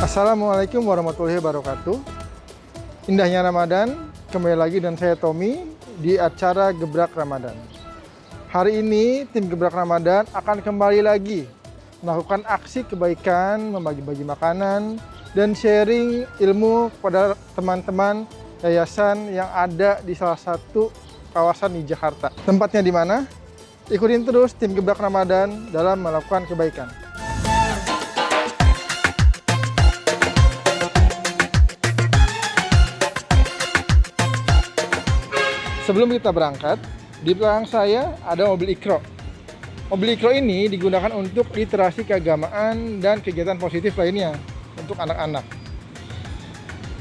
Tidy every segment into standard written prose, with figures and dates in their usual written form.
Assalamualaikum warahmatullahi wabarakatuh. Indahnya Ramadan, kembali lagi dan saya Tommy di acara Gebrak Ramadan. Hari ini tim Gebrak Ramadan akan kembali lagi melakukan aksi kebaikan, membagi-bagi makanan, dan sharing ilmu kepada teman-teman yayasan yang ada di salah satu kawasan di Jakarta. Tempatnya di mana? Ikutin terus tim Gebrak Ramadan dalam melakukan kebaikan. Sebelum kita berangkat, di belakang saya ada mobil Iqra. Mobil Iqra ini digunakan untuk literasi keagamaan dan kegiatan positif lainnya untuk anak-anak.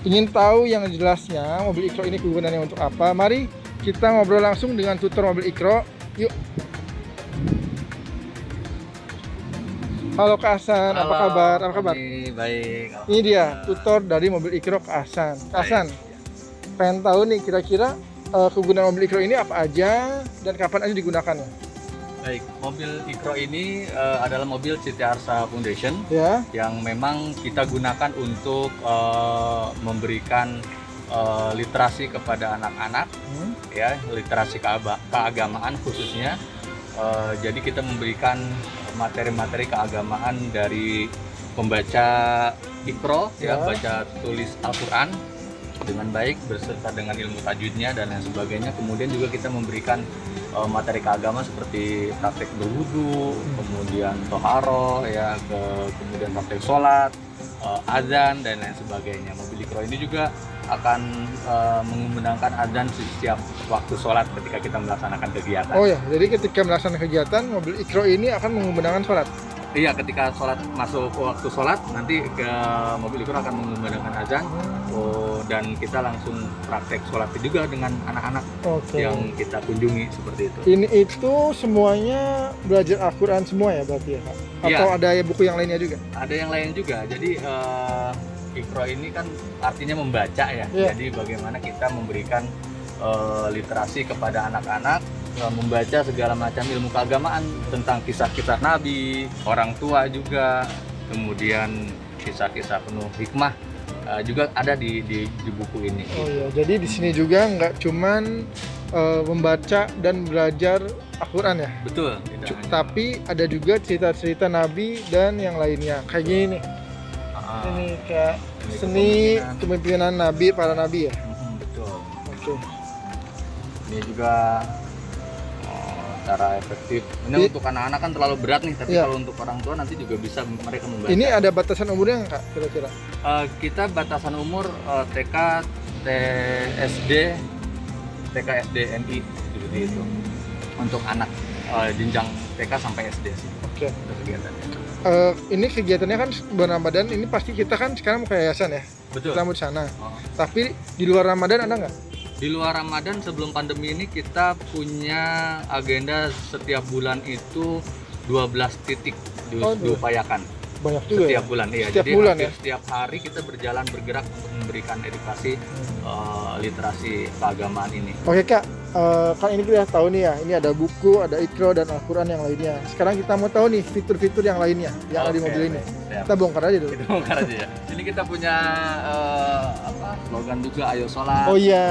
Ingin tahu yang jelasnya mobil Iqra ini kegunaannya untuk apa? Mari kita ngobrol langsung dengan tutor mobil Iqra. Yuk. Halo Kak Hasan, apa kabar? Apa kabar? Baik. Ini dia tutor dari mobil Iqra Kak Hasan. Kak Hasan, pengen tahu nih kira-kira kegunaan mobil Iqra ini apa aja dan kapan aja digunakannya? Baik, mobil Iqra ini adalah mobil Siti Arsa Foundation Ya. yang memang kita gunakan untuk memberikan literasi kepada anak-anak, ya, literasi keagamaan khususnya. Jadi kita memberikan materi-materi keagamaan dari pembaca Iqra, ya, baca tulis Al-Quran dengan baik beserta dengan ilmu tajwidnya dan lain sebagainya. Kemudian juga kita memberikan materi keagamaan seperti praktek berwudu, kemudian toharo, ya, kemudian praktek sholat, azan dan lain sebagainya. Mobil Iqra ini juga akan mengumandangkan azan setiap waktu sholat ketika kita melaksanakan kegiatan. Oh ya, jadi ketika melaksanakan kegiatan mobil Iqra ini akan mengumandangkan sholat. Iya, ketika sholat masuk waktu sholat nanti ke mobil Iqra akan mengumandangkan azan. Dan kita langsung praktek sholat juga dengan anak-anak yang kita kunjungi seperti itu. Ini itu semuanya belajar Al-Quran semua ya berarti ya Kak? Atau ada buku yang lainnya juga? Ada yang lain juga. Jadi Iqra ini kan artinya membaca ya. Jadi bagaimana kita memberikan literasi kepada anak-anak, membaca segala macam ilmu keagamaan tentang kisah-kisah Nabi, orang tua juga, kemudian kisah-kisah penuh hikmah juga ada di buku ini. Oh iya, jadi di sini juga nggak cuman membaca dan belajar Al-Quran ya? Betul. Tapi ada juga cerita-cerita Nabi dan yang lainnya. Kayak gini nih. Ini kayak seni kepemimpinan Nabi, para Nabi ya? Betul. Oke. Ini juga cara efektif. Ini untuk anak-anak kan terlalu berat nih, tapi kalau untuk orang tua nanti juga bisa mereka membaca. Ini ada batasan umurnya nggak Kak kira-kira? Kita batasan umur TK, SD, NI seperti itu. Untuk anak jenjang TK sampai SD sih. Oke. Kegiatannya. Ini kegiatannya kan bulan Ramadan, ini pasti kita kan sekarang mau ke yayasan ya? Betul. Kita mau di sana. Tapi di luar Ramadan ada nggak? Di luar Ramadan sebelum pandemi ini kita punya agenda setiap bulan itu 12 titik diupayakan. Banyak juga setiap ya? bulan, iya. Setiap Jadi bulan hampir setiap hari kita bergerak untuk memberikan edukasi literasi keagamaan ini. Oke Kak, kan ini kita tahu nih ya, ini ada buku, ada Iqra dan Al-Quran yang lainnya. Sekarang kita mau tahu nih fitur-fitur yang lainnya yang ada di mobil ini. Kita bongkar aja dulu. Kita bongkar aja ya. Ini kita punya slogan juga, ayo sholat. Oh iya,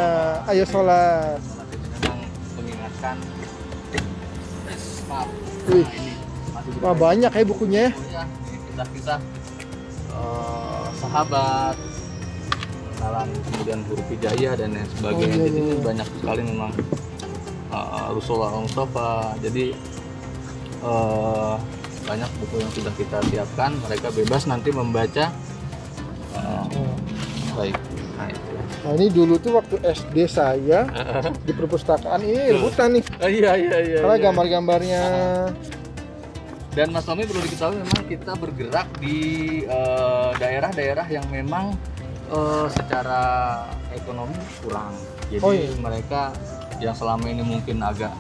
ayo sholat. Sholat itu memang mengingatkan. Maaf. Wih, wah banyak ya bukunya ya. Ini kisah-kisah sahabat, kenalan, kemudian huruf hijaiyah dan lain sebagainya. Jadi banyak sekali memang Rasulullah Mustafa. Jadi banyak buku yang sudah kita siapkan. Mereka bebas nanti membaca. Baik. Nah ini dulu tuh waktu SD saya di perpustakaan ini rebutan nih. Iya. Karena gambar-gambarnya. Dan Mas Tommy perlu diketahui memang kita bergerak di daerah-daerah yang memang secara ekonomi kurang. Jadi mereka yang selama ini mungkin agak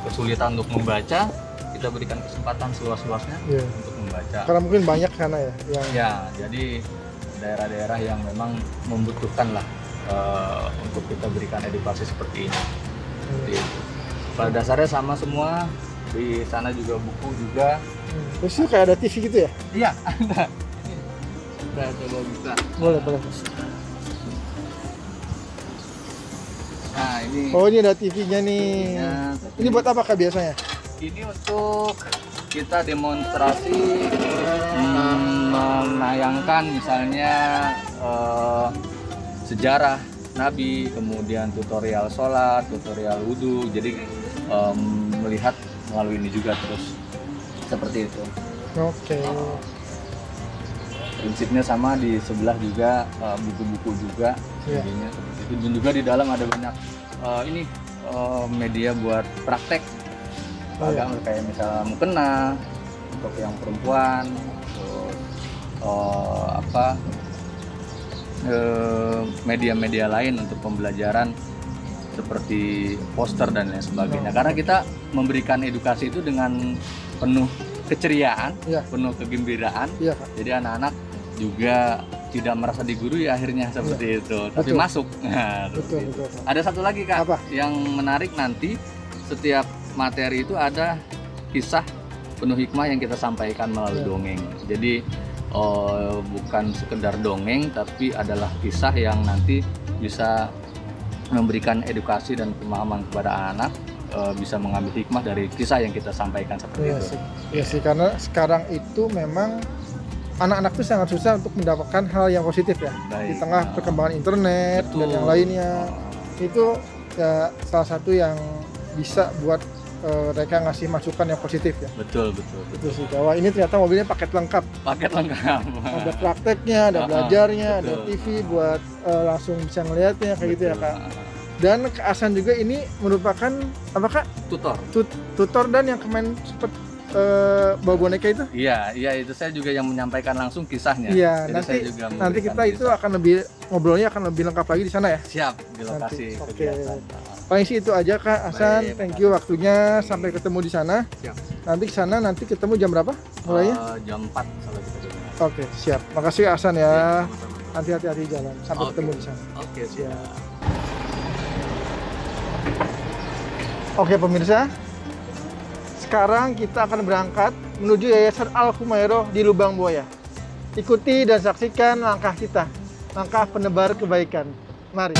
kesulitan untuk membaca, kita berikan kesempatan seluas-luasnya untuk membaca. Karena mungkin banyak sana ya yang. Ya, jadi daerah-daerah yang memang membutuhkan lah untuk kita berikan edukasi seperti ini. Jadi, pada dasarnya sama semua. Di sana juga buku juga. Terus itu kayak ada TV gitu ya? Iya, ada. Kita coba buka. Boleh, boleh. Nah, ini. Oh, ini ada TV-nya nih. Ya, Ini buat apa Kak biasanya? ini untuk kita demonstrasi menayangkan misalnya sejarah Nabi, kemudian tutorial sholat, tutorial wudhu. Jadi melihat melalui ini juga terus seperti itu. Oke. Prinsipnya sama, di sebelah juga buku-buku juga. Iya. Jadinya seperti itu. Dan juga di dalam ada banyak media buat praktek. Oh, iya. Kayak misalnya mukena untuk yang perempuan, terus media-media lain untuk pembelajaran seperti poster dan lain sebagainya. Oh. Karena kita memberikan edukasi itu dengan penuh keceriaan, Iya. penuh kegembiraan. Iya Kak. Jadi anak-anak juga tidak merasa digurui akhirnya seperti itu, tapi Betul. masuk. Nah, Betul, seperti itu. betul Kak. Ada satu lagi Kak, Apa? yang menarik nanti setiap materi itu ada kisah penuh hikmah yang kita sampaikan melalui Ya. dongeng. Jadi bukan sekedar dongeng, tapi adalah kisah yang nanti bisa memberikan edukasi dan pemahaman kepada anak, bisa mengambil hikmah dari kisah yang kita sampaikan seperti Iya itu. sih. Iya sih, karena sekarang itu memang anak-anak tuh sangat susah untuk mendapatkan hal yang positif ya. Di Baik. tengah perkembangan internet dan yang lainnya. Itu ya salah satu yang bisa buat mereka ngasih masukan yang positif ya. Betul. Itu sih. Wah, ini ternyata mobilnya paket lengkap. Paket lengkap. Ada prakteknya, ada belajarnya, ada betul. TV buat langsung bisa ngelihatnya kayak gitu ya Betul. Kak. Dan Kak Hasan juga ini merupakan apa Kak? Tutor. Tutor dan yang kemarin sempat bawa boneka itu? Iya, itu saya juga yang menyampaikan langsung kisahnya. Iya, Jadi nanti saya juga nanti memberikan kita itu kisah. akan lebih ngobrolnya akan lebih lengkap lagi di sana ya. Siap di lokasi Nanti, oke. kegiatan. Paling sih itu aja Kak Hasan. Baik, Thank you waktunya. Sampai ketemu di sana. Siap. Nanti ke sana nanti ketemu jam berapa? Mulainya? Jam 4 kalau kita dengar. Oke, siap. Makasih Kak Hasan ya. Sama-sama. Nanti hati-hati di jalan. Sampai Oke. ketemu di sana. Oke, Ya. siap. Oke pemirsa, sekarang kita akan berangkat menuju Yayasan Al-Humairah di Lubang Buaya. Ikuti dan saksikan langkah kita, langkah penebar kebaikan. Mari.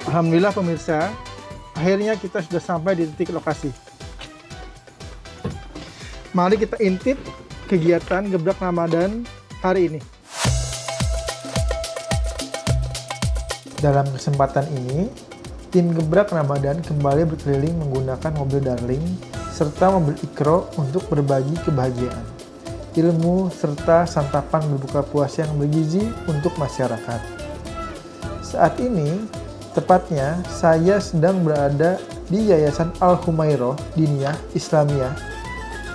Alhamdulillah pemirsa, akhirnya kita sudah sampai di titik lokasi. Mari kita intip kegiatan Gebrak Ramadan hari ini. Dalam kesempatan ini, tim Gebrak Ramadan kembali berkeliling menggunakan mobil Darling serta mobil Ikro untuk berbagi kebahagiaan, ilmu, serta santapan berbuka puasa yang bergizi untuk masyarakat. Saat ini, tepatnya saya sedang berada di Yayasan Al-Humairah Diniyah Islamiyah,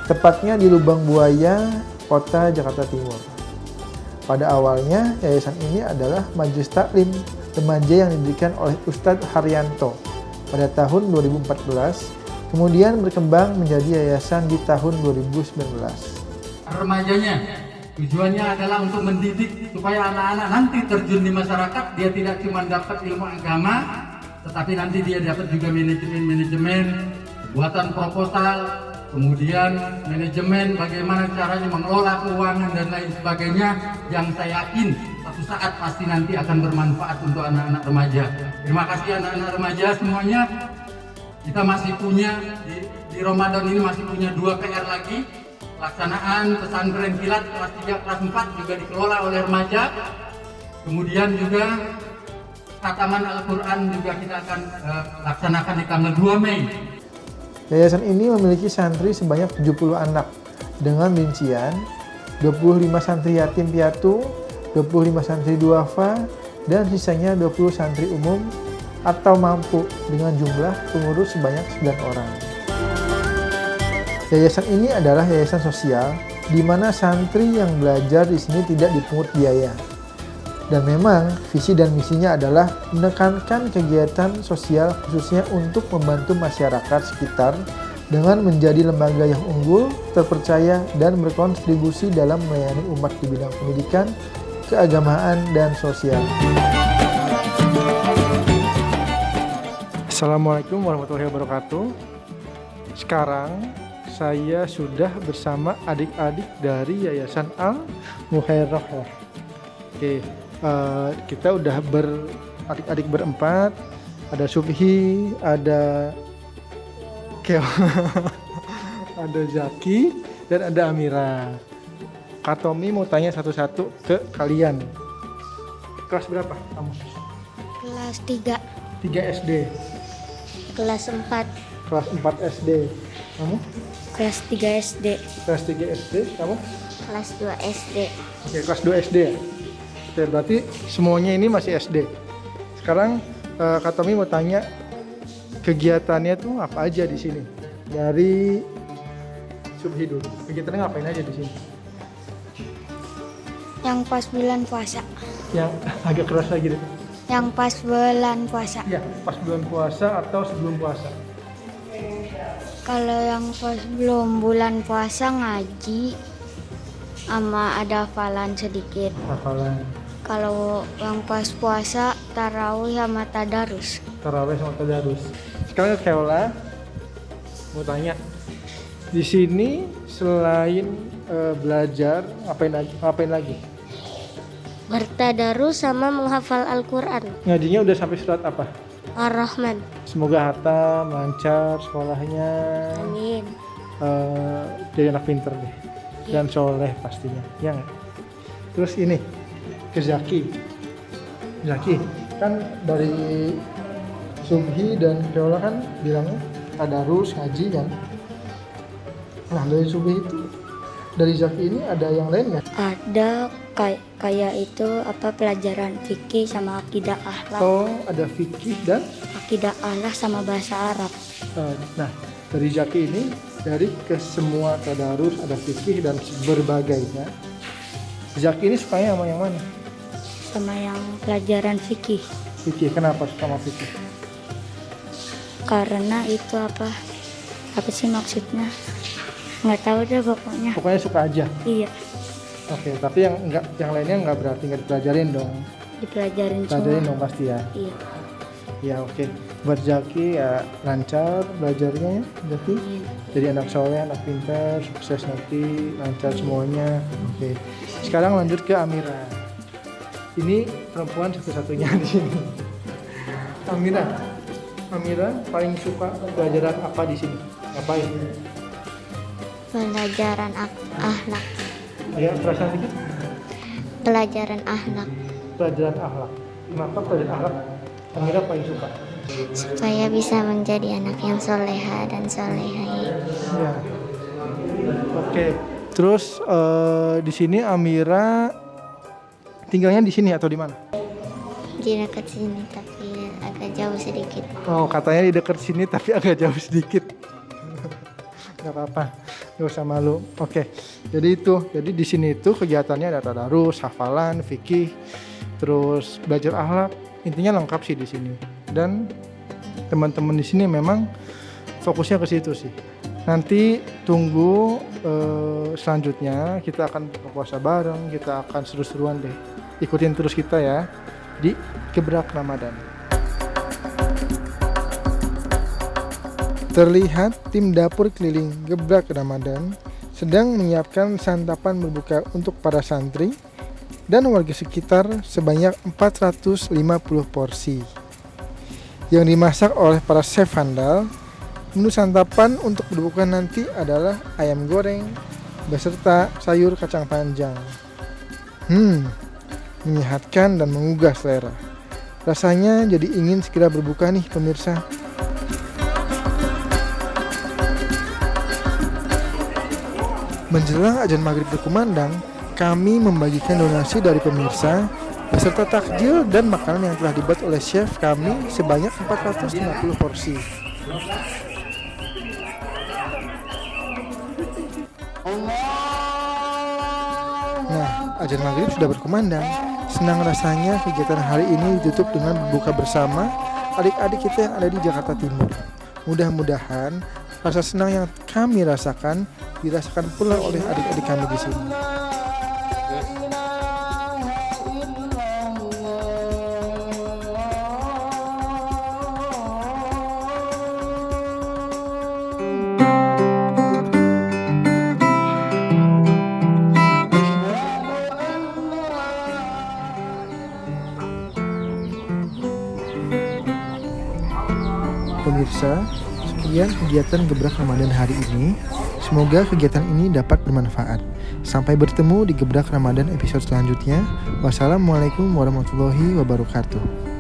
tepatnya di Lubang Buaya, Kota Jakarta Timur. Pada awalnya, yayasan ini adalah Majelis Taklim remaja yang didirikan oleh Ustadz Haryanto pada tahun 2014, kemudian berkembang menjadi yayasan di tahun 2019. Remajanya tujuannya adalah untuk mendidik supaya anak-anak nanti terjun di masyarakat, dia tidak cuma dapat ilmu agama, tetapi nanti dia dapat juga manajemen, buatan proposal, kemudian manajemen bagaimana caranya mengelola keuangan dan lain sebagainya, yang saya yakin suatu saat pasti nanti akan bermanfaat untuk anak-anak remaja. Terima kasih anak-anak remaja semuanya. Kita masih punya di Ramadan ini masih punya 2 PR lagi. Pelaksanaan pesantren kilat kelas 3, kelas 4 juga dikelola oleh remaja. Kemudian juga khataman Al-Quran juga kita akan laksanakan di tanggal 2 Mei. Yayasan ini memiliki santri sebanyak 70 anak dengan rincian 25 santri yatim piatu, 25 santri duafa, dan sisanya 20 santri umum atau mampu dengan jumlah pengurus sebanyak 9 orang. Yayasan ini adalah yayasan sosial di mana santri yang belajar di sini tidak dipungut biaya. Dan memang visi dan misinya adalah menekankan kegiatan sosial khususnya untuk membantu masyarakat sekitar dengan menjadi lembaga yang unggul, terpercaya, dan berkontribusi dalam melayani umat di bidang pendidikan, keagamaan, dan sosial. Assalamualaikum warahmatullahi wabarakatuh. Sekarang saya sudah bersama adik-adik dari Yayasan Al-Muhairah. Oke, kita udah adik-adik berempat. Ada Subhi, ada Keo, ada Zaki, dan ada Amira. Kak Tommy mau tanya satu-satu ke kalian. Kelas berapa kamu? Kelas 3, 3 SD. kelas 4, Kelas 4 SD. Kamu? kelas 3 SD, Kelas 3 SD. Kamu? kelas 2 SD. Oke, kelas 2 SD ya? Oke, berarti semuanya ini masih SD. Sekarang Kak Tommy mau tanya kegiatannya tuh apa aja di sini? Dari Subhi dulu. Kegiatannya ngapain aja di sini? Yang pas bulan puasa. Yang agak keras lagi deh. Yang pas bulan puasa. Ya, pas bulan puasa atau sebelum puasa? Kalau yang pas belum bulan puasa ngaji sama ada hafalan sedikit. Hafalan. Kalau yang pas puasa tarawih sama tadarus. Tarawih sama tadarus. Sekarang ke Keola mau tanya. Di sini selain belajar ngapain lagi? Bertadarus sama menghafal Al-Quran. Ngajinya udah sampai surat apa? Ar-Rahman. Semoga hatam, lancar sekolahnya, Amin. jadi anak pinter deh, dan soleh pastinya, ya nggak? Terus ini ke Zaki, kan dari Subhi dan Keola kan bilangnya tadarus, ngaji kan? Nah dari Subhi itu, dari Zaki ini ada yang lain nggak? Ada kayak itu pelajaran fikih sama akidah akhlak. Oh ada fikih dan Akidah akhlak sama bahasa Arab. nah dari Zaki ini dari ke semua tadarus ada fikih dan berbagainya. Zaki ini sukanya sama yang mana? Sama yang pelajaran fikih. Fikih, kenapa suka sama fikih? Karena itu apa sih maksudnya? Nggak tahu deh pokoknya. Pokoknya suka aja. Iya, Oke, tapi yang lainnya nggak berarti nggak dipelajarin dong. dipelajarin Pelajarin semua. dong pasti ya. Iya. Ya oke. Buat Zaki ya lancar belajarnya ya, Zaki. Iya. Jadi anak soleh, anak pintar, sukses nanti, lancar semuanya. Oke. Sekarang lanjut ke Amira. Ini perempuan satu-satunya di sini. Amira paling suka pelajaran apa di sini? Ngapain? Pelajaran akhlak. Ya, perasaan dikit. Pelajaran akhlak Pelajaran akhlak. Kenapa pelajaran akhlak Amira paling suka? supaya bisa menjadi anak yang soleha dan solehai. Ya. Oke. Terus di sini Amira tinggalnya di sini atau di mana? Di dekat sini tapi agak jauh sedikit. Oh, katanya di dekat sini tapi agak jauh sedikit. Gak apa-apa, gak usah malu. Oke. Jadi di sini itu kegiatannya ada tadarus, hafalan, fikih, terus belajar akhlak. Intinya lengkap sih di sini. Dan teman-teman di sini memang fokusnya ke situ sih. Nanti tunggu selanjutnya kita akan buka puasa bareng, kita akan seru-seruan deh. Ikutin terus kita ya di Gebrak Ramadan. Terlihat tim dapur keliling Gebrak Ramadan sedang menyiapkan santapan berbuka untuk para santri dan warga sekitar sebanyak 450 porsi yang dimasak oleh para chef handal. Menu santapan untuk berbuka nanti adalah ayam goreng beserta sayur kacang panjang. Menyehatkan dan menggugah selera. Rasanya jadi ingin segera berbuka nih pemirsa. Menjelang azan maghrib berkumandang, kami membagikan donasi dari pemirsa beserta takjil dan makanan yang telah dibuat oleh chef kami sebanyak 450 porsi. Nah, azan maghrib sudah berkumandang. Senang rasanya kegiatan hari ini ditutup dengan berbuka bersama adik-adik kita yang ada di Jakarta Timur. Mudah-mudahan rasa senang yang kami rasakan dirasakan pula oleh adik-adik kami di sini. Pemirsa, sekian kegiatan Gebrak Ramadan hari ini. Semoga kegiatan ini dapat bermanfaat. Sampai bertemu di Gebrak Ramadan episode selanjutnya. Wassalamualaikum warahmatullahi wabarakatuh.